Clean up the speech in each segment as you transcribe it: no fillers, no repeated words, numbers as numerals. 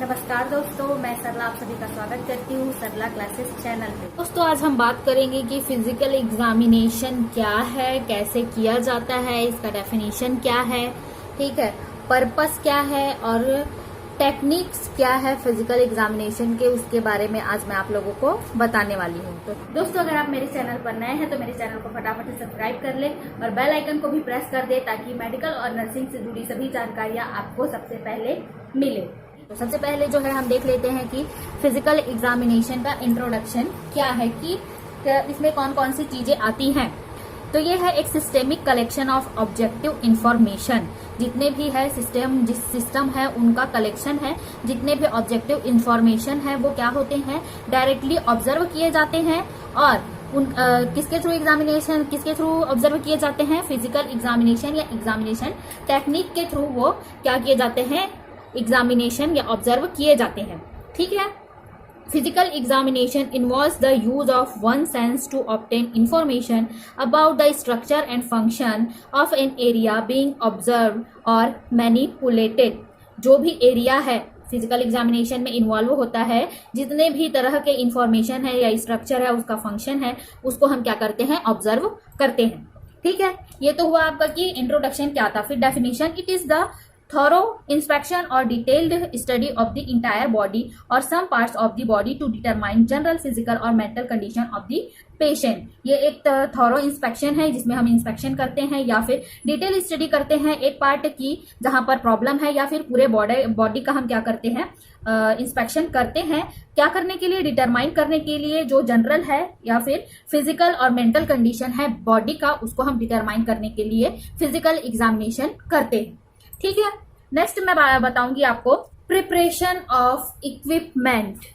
नमस्कार दोस्तों, मैं सरला आप सभी का स्वागत करती हूँ सरला क्लासेस चैनल पे। दोस्तों आज हम बात करेंगे कि फिजिकल एग्जामिनेशन क्या है, कैसे किया जाता है, इसका डेफिनेशन क्या है, ठीक है, पर्पस क्या है और टेक्निक्स क्या है फिजिकल एग्जामिनेशन के, उसके बारे में आज मैं आप लोगों को बताने वाली हूँ। तो दोस्तों अगर आप मेरे चैनल पर नए हैं तो मेरे चैनल को फटाफट से सब्सक्राइब कर ले और बेल आइकन को भी प्रेस कर दे ताकि मेडिकल और नर्सिंग से जुड़ी सभी जानकारियां आपको सबसे पहले मिले। तो सबसे पहले जो है हम देख लेते हैं कि फिजिकल एग्जामिनेशन का इंट्रोडक्शन क्या है, कि इसमें कौन कौन सी चीजें आती हैं। तो ये है एक systemic collection of objective information. जितने भी है जिस सिस्टम है उनका कलेक्शन है, जितने भी ऑब्जेक्टिव इंफॉर्मेशन है वो क्या होते हैं, डायरेक्टली ऑब्जर्व किए जाते हैं और किसके थ्रू ऑब्जर्व किए जाते हैं, फिजिकल एग्जामिनेशन या एग्जामिनेशन टेक्निक के थ्रू वो क्या किए जाते हैं, एग्जामिनेशन या ऑब्जर्व किए जाते हैं। ठीक है, physical examination involves the use of one sense to obtain information about the structure and function of an area being observe और मैनिपुलेटेड। जो भी एरिया है फिजिकल एग्जामिनेशन में इन्वॉल्व होता है, जितने भी तरह के इंफॉर्मेशन है या स्ट्रक्चर है, उसका फंक्शन है, उसको हम क्या करते हैं, ऑब्जर्व करते हैं। ठीक है, ये तो हुआ आपका कि इंट्रोडक्शन क्या था। फिर definition, it is the thorough inspection or detailed study of the entire body or some parts of the body to determine general physical or mental condition of the patient। ये एक थॉरो इंस्पेक्शन है जिसमें हम inspection करते हैं या फिर detail study करते हैं एक पार्ट की जहां पर प्रॉब्लम है, या फिर पूरे बॉडी का हम क्या करते हैं, इंस्पेक्शन करते हैं। क्या करने के लिए, डिटरमाइन करने के लिए जो जनरल है या फिर फिजिकल और मेंटल कंडीशन है बॉडी का, उसको हम डिटरमाइन करने के लिए फिजिकल एग्जामिनेशन करते हैं। ठीक है, नेक्स्ट मैं बताऊंगी आपको प्रिपरेशन ऑफ इक्विपमेंट।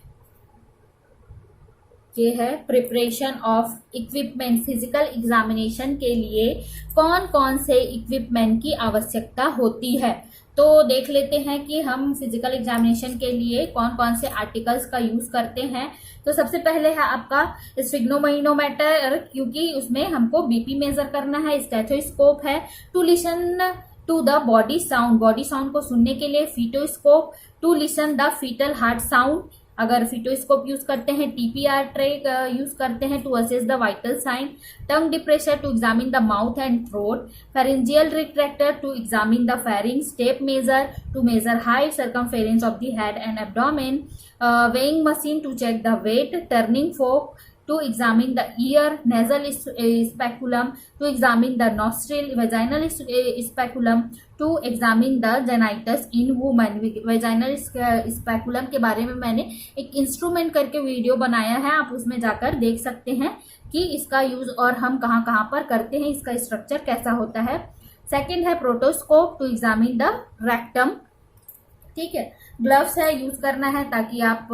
ये है preparation of equipment. Physical examination के लिए कौन कौन से इक्विपमेंट की आवश्यकता होती है, तो देख लेते हैं कि हम फिजिकल एग्जामिनेशन के लिए कौन कौन से आर्टिकल्स का यूज करते हैं। तो सबसे पहले है आपका स्फिग्नोमेनोमीटर, क्योंकि उसमें हमको बीपी मेजर करना है। स्टेथोस्कोप है to listen to the body sound, body sound को सुनने के लिए। Fetoscope to listen the fetal heart sound, अगर फीटोस्कोप यूज करते हैं। टीपीआर ट्रैक यूज करते हैं to assess the vital sign. Tongue depressor to examine the mouth and throat. Pharyngeal retractor to examine the pharynx. Tape measure to measure height circumference of the head and abdomen. Weighing machine to check the weight. Turning fork to examine the ear. Nasal speculum to examine the nostril. Vaginal speculum to examine the genitus in woman. Vaginal speculum के बारे में मैंने एक instrument करके video बनाया है, आप उसमें जाकर देख सकते हैं कि इसका यूज और हम कहाँ कहाँ पर करते हैं, इसका स्ट्रक्चर कैसा होता है। सेकेंड है प्रोटोस्कोप टू एग्जामिन द रेक्टम। ठीक है, ग्लव्स है यूज करना है ताकि आप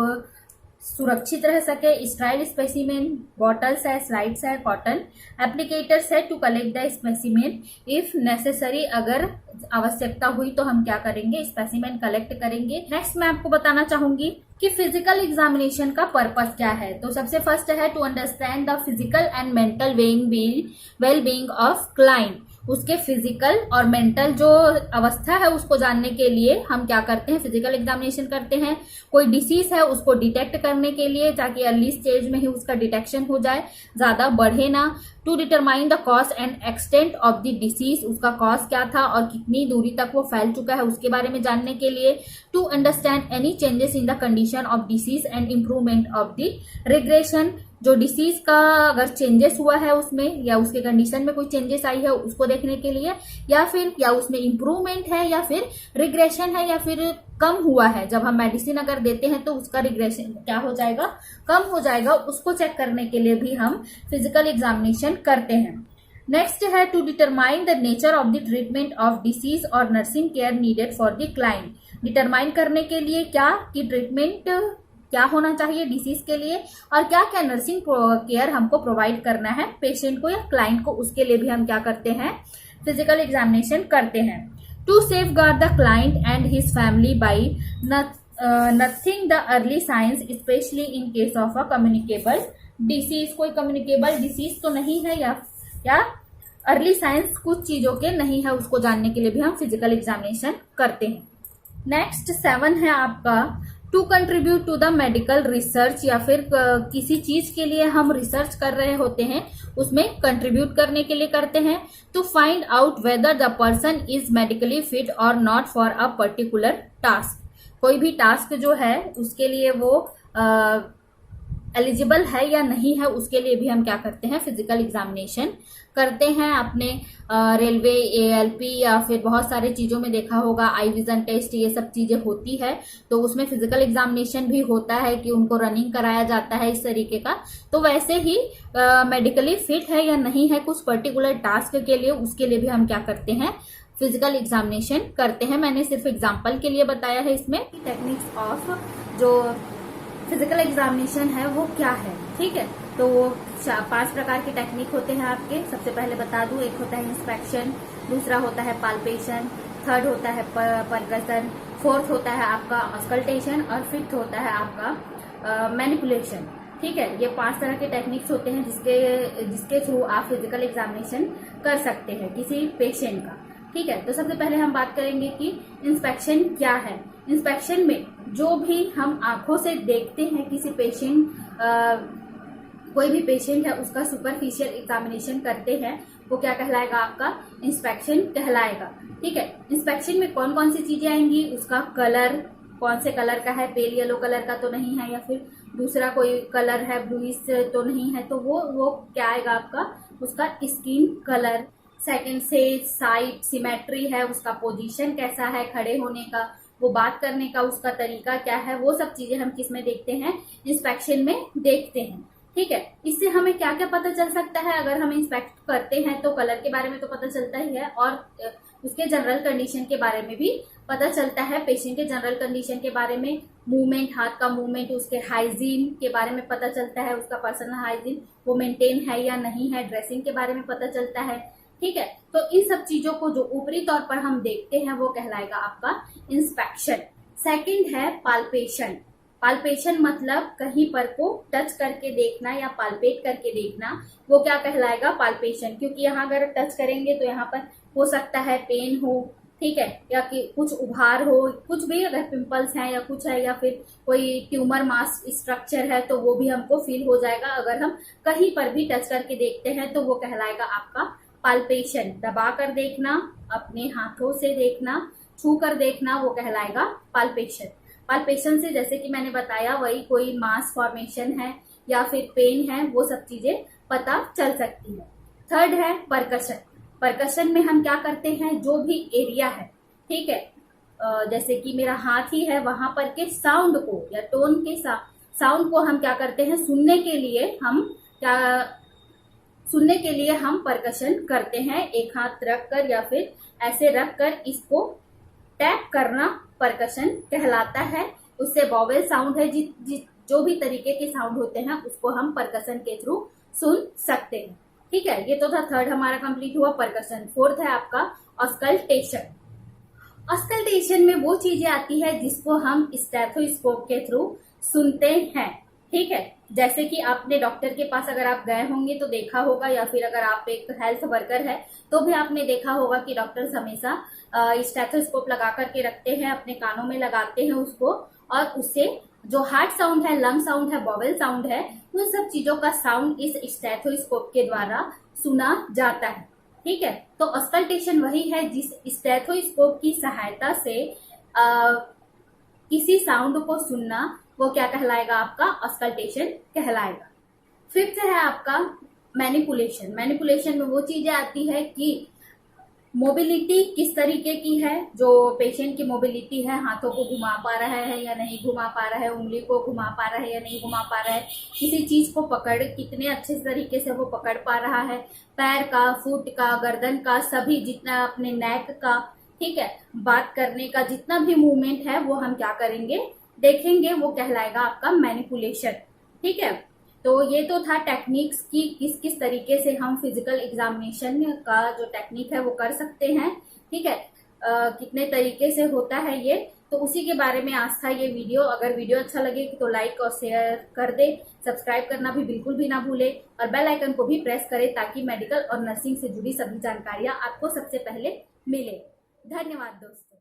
सुरक्षित रह सके। स्ट्राइल स्पेसिमेन, बॉटल्स है, स्लाइड्स है, कॉटन एप्लीकेटर्स है to collect the specimen if necessary. अगर आवश्यकता हुई तो हम क्या करेंगे, स्पेसिमेन कलेक्ट करेंगे। नेक्स्ट मैं आपको बताना चाहूंगी कि फिजिकल एग्जामिनेशन का पर्पस क्या है। तो सबसे फर्स्ट है to understand the physical and mental well being of client. उसके फिजिकल और मेंटल जो अवस्था है उसको जानने के लिए हम क्या करते हैं, फिजिकल एग्जामिनेशन करते हैं। कोई डिसीज है उसको डिटेक्ट करने के लिए, ताकि अर्ली स्टेज में ही उसका डिटेक्शन हो जाए, ज्यादा बढ़े ना। To determine the cause and extent of the disease, उसका कॉज क्या था और कितनी दूरी तक वो फैल चुका है उसके बारे में जानने के लिए। To understand any changes in the condition of disease and improvement of the regression. जो डिसीज का अगर चेंजेस हुआ है उसमें या उसके कंडीशन में कोई चेंजेस आई है उसको देखने के लिए, या फिर क्या उसमें इम्प्रूवमेंट है या फिर रिग्रेशन है या फिर कम हुआ है। जब हम मेडिसिन अगर देते हैं तो उसका रिग्रेशन क्या हो जाएगा, कम हो जाएगा, उसको चेक करने के लिए भी हम फिजिकल एग्जामिनेशन करते हैं। नेक्स्ट है to determine the nature of the treatment of disease और nursing care needed for the client. Determine करने के लिए क्या कि ट्रीटमेंट क्या होना चाहिए डिसीज के लिए और क्या क्या नर्सिंग केयर हमको प्रोवाइड करना है पेशेंट को या क्लाइंट को, उसके लिए भी हम क्या करते हैं, फिजिकल एग्जामिनेशन करते हैं। To safeguard the client and his family by nothing the early science specially in case of a communicable disease. कोई कम्युनिकेबल डिसीज तो नहीं है या अर्ली साइंस कुछ चीजों के नहीं है, उसको जानने के लिए भी हम फिजिकल एग्जामिनेशन करते हैं। नेक्स्ट 7 है आपका to contribute to the medical research, या फिर किसी चीज के लिए हम रिसर्च कर रहे होते हैं उसमें कंट्रीब्यूट करने के लिए करते हैं। To find out whether the person is medically fit और not for a particular task, कोई भी टास्क जो है उसके लिए वो एलिजिबल है या नहीं है, उसके लिए भी हम क्या करते हैं, फिजिकल एग्जामिनेशन करते हैं। अपने रेलवे, एएलपी या फिर बहुत सारे चीजों में देखा होगा, आई विजन टेस्ट, ये सब चीजें होती है, तो उसमें फिजिकल एग्जामिनेशन भी होता है कि उनको रनिंग कराया जाता है इस तरीके का। तो वैसे ही मेडिकली फिट है या नहीं है कुछ पर्टिकुलर टास्क के लिए, उसके लिए भी हम क्या करते हैं, फिजिकल एग्जामिनेशन करते हैं। मैंने सिर्फ एग्जाम्पल के लिए बताया है। इसमें टेक्निक्स ऑफ जो फिजिकल एग्जामिनेशन है वो क्या है, ठीक है। तो 5 प्रकार के टेक्निक होते हैं आपके। सबसे पहले बता दूं, एक होता है इंस्पेक्शन, दूसरा होता है पाल्पेशन, थर्ड होता है परकशन, फोर्थ होता है आपका ऑस्कल्टेशन और फिफ्थ होता है आपका मैनिपुलेशन, ठीक है। ये 5 तरह के टेक्निक्स होते हैं जिसके थ्रू आप फिजिकल एग्जामिनेशन कर सकते हैं किसी पेशेंट का, ठीक है। तो सबसे पहले हम बात करेंगे कि इंस्पेक्शन क्या है। इंस्पेक्शन में जो भी हम आंखों से देखते हैं किसी पेशेंट, कोई भी पेशेंट है उसका सुपरफिशियल एग्जामिनेशन करते हैं, वो क्या कहलाएगा, आपका इंस्पेक्शन कहलाएगा, ठीक है। इंस्पेक्शन में कौन कौन सी चीजें आएंगी, उसका कलर, कौन से कलर का है, पेल येलो कलर का तो नहीं है, या फिर दूसरा कोई कलर है, ब्लूइश तो नहीं है, तो वो क्या आएगा आपका, उसका स्किन कलर। सेकंड से साइड सिमेट्री है, उसका पोजीशन कैसा है खड़े होने का, वो बात करने का उसका तरीका क्या है, वो सब चीजें हम किस में देखते हैं, इंस्पेक्शन में देखते हैं, ठीक है। इससे हमें क्या क्या पता चल सकता है, अगर हम इंस्पेक्ट करते हैं तो कलर के बारे में तो पता चलता ही है, और उसके जनरल कंडीशन के बारे में भी पता चलता है। पेशेंट के जनरल कंडीशन के बारे में, मूवमेंट, हाथ का मूवमेंट, उसके हाइजीन के बारे में पता चलता है, उसका पर्सनल हाइजीन वो मेंटेन है या नहीं है, ड्रेसिंग के बारे में पता चलता है, ठीक है। तो इन सब चीजों को जो ऊपरी तौर पर हम देखते हैं वो कहलाएगा आपका इंस्पेक्शन। सेकंड है पाल्पेशन। पाल्पेशन मतलब कहीं पर को टच करके देखना या पाल्पेट करके देखना, वो क्या कहलाएगा, पाल्पेशन। क्योंकि यहाँ अगर टच करेंगे तो यहाँ पर हो सकता है पेन हो, ठीक है, या कि कुछ उभार हो, कुछ भी अगर पिंपल्स हैं या कुछ है, या फिर कोई ट्यूमर मास स्ट्रक्चर है तो वो भी हमको फील हो जाएगा। अगर हम कहीं पर भी टच करके देखते हैं तो वो कहलाएगा आपका पाल्पेशन। दबा कर देखना, अपने हाथों से देखना, छू कर देखना, वो कहलाएगा पाल्पेशन। पाल्पेशन से जैसे कि मैंने बताया, वही कोई मास फॉर्मेशन है या फिर पेन है, वो सब चीजें पता चल सकती है। थर्ड है परकशन। परकशन में हम क्या करते हैं, जो भी एरिया है, ठीक है, जैसे कि मेरा हाथ ही है, वहां पर के साउंड को या टोन के साउंड को हम क्या करते हैं, सुनने के लिए हम परकशन करते हैं। एक हाथ रख कर या फिर ऐसे रख कर इसको टैप करना परकशन कहलाता है। उससे वॉवेल साउंड है, जो भी तरीके के साउंड होते हैं उसको हम परकशन के थ्रू सुन सकते हैं, ठीक है। ये तो था थर्ड हमारा कंप्लीट हुआ, परकशन। फोर्थ है आपका ऑस्कल्टेशन। ऑस्कल्टेशन में वो चीजें आती है जिसको हम स्टेथोस्कोप के थ्रू सुनते हैं, ठीक है। जैसे कि आपने डॉक्टर के पास अगर आप गए होंगे तो देखा होगा, या फिर अगर आप एक हेल्थ वर्कर है तो भी आपने देखा होगा कि डॉक्टर्स हमेशा स्टेथोस्कोप लगा करके रखते हैं, अपने कानों में लगाते हैं उसको, और उससे जो हार्ट साउंड है, लंग साउंड है, वॉवेल साउंड है, उन सब चीजों का साउंड इस स्टेथोस्कोप के द्वारा सुना जाता है, ठीक है। तो ऑस्कल्टेशन वही है जिस स्टेथोस्कोप की सहायता से किसी साउंड को सुनना, वो क्या कहलाएगा, आपका ऑस्कल्टेशन कहलाएगा। फिफ्थ है आपका मैनिपुलेशन। मैनिपुलेशन में वो चीजें आती है कि मोबिलिटी किस तरीके की है, जो पेशेंट की मोबिलिटी है, हाथों को घुमा पा रहा है या नहीं घुमा पा रहा है, उंगली को घुमा पा रहा है या नहीं घुमा पा रहा है, किसी चीज को पकड़ कितने अच्छे तरीके से वो पकड़ पा रहा है, पैर का, फुट का, गर्दन का, सभी जितना, अपने नेक का, ठीक है, बात करने का जितना भी मूवमेंट है वो हम क्या करेंगे, देखेंगे, वो कहलाएगा आपका मैनिपुलेशन, ठीक है। तो ये तो था टेक्निक्स की किस किस तरीके से हम फिजिकल एग्जामिनेशन का जो टेक्निक है वो कर सकते हैं, ठीक है, कितने तरीके से होता है ये, तो उसी के बारे में आज था ये वीडियो। अगर वीडियो अच्छा लगे तो लाइक और शेयर कर दे, सब्सक्राइब करना भी बिल्कुल भी ना भूले, और बेल आइकन को भी प्रेस करें ताकि मेडिकल और नर्सिंग से जुड़ी सभी जानकारियां आपको सबसे पहले मिले। धन्यवाद दोस्तों।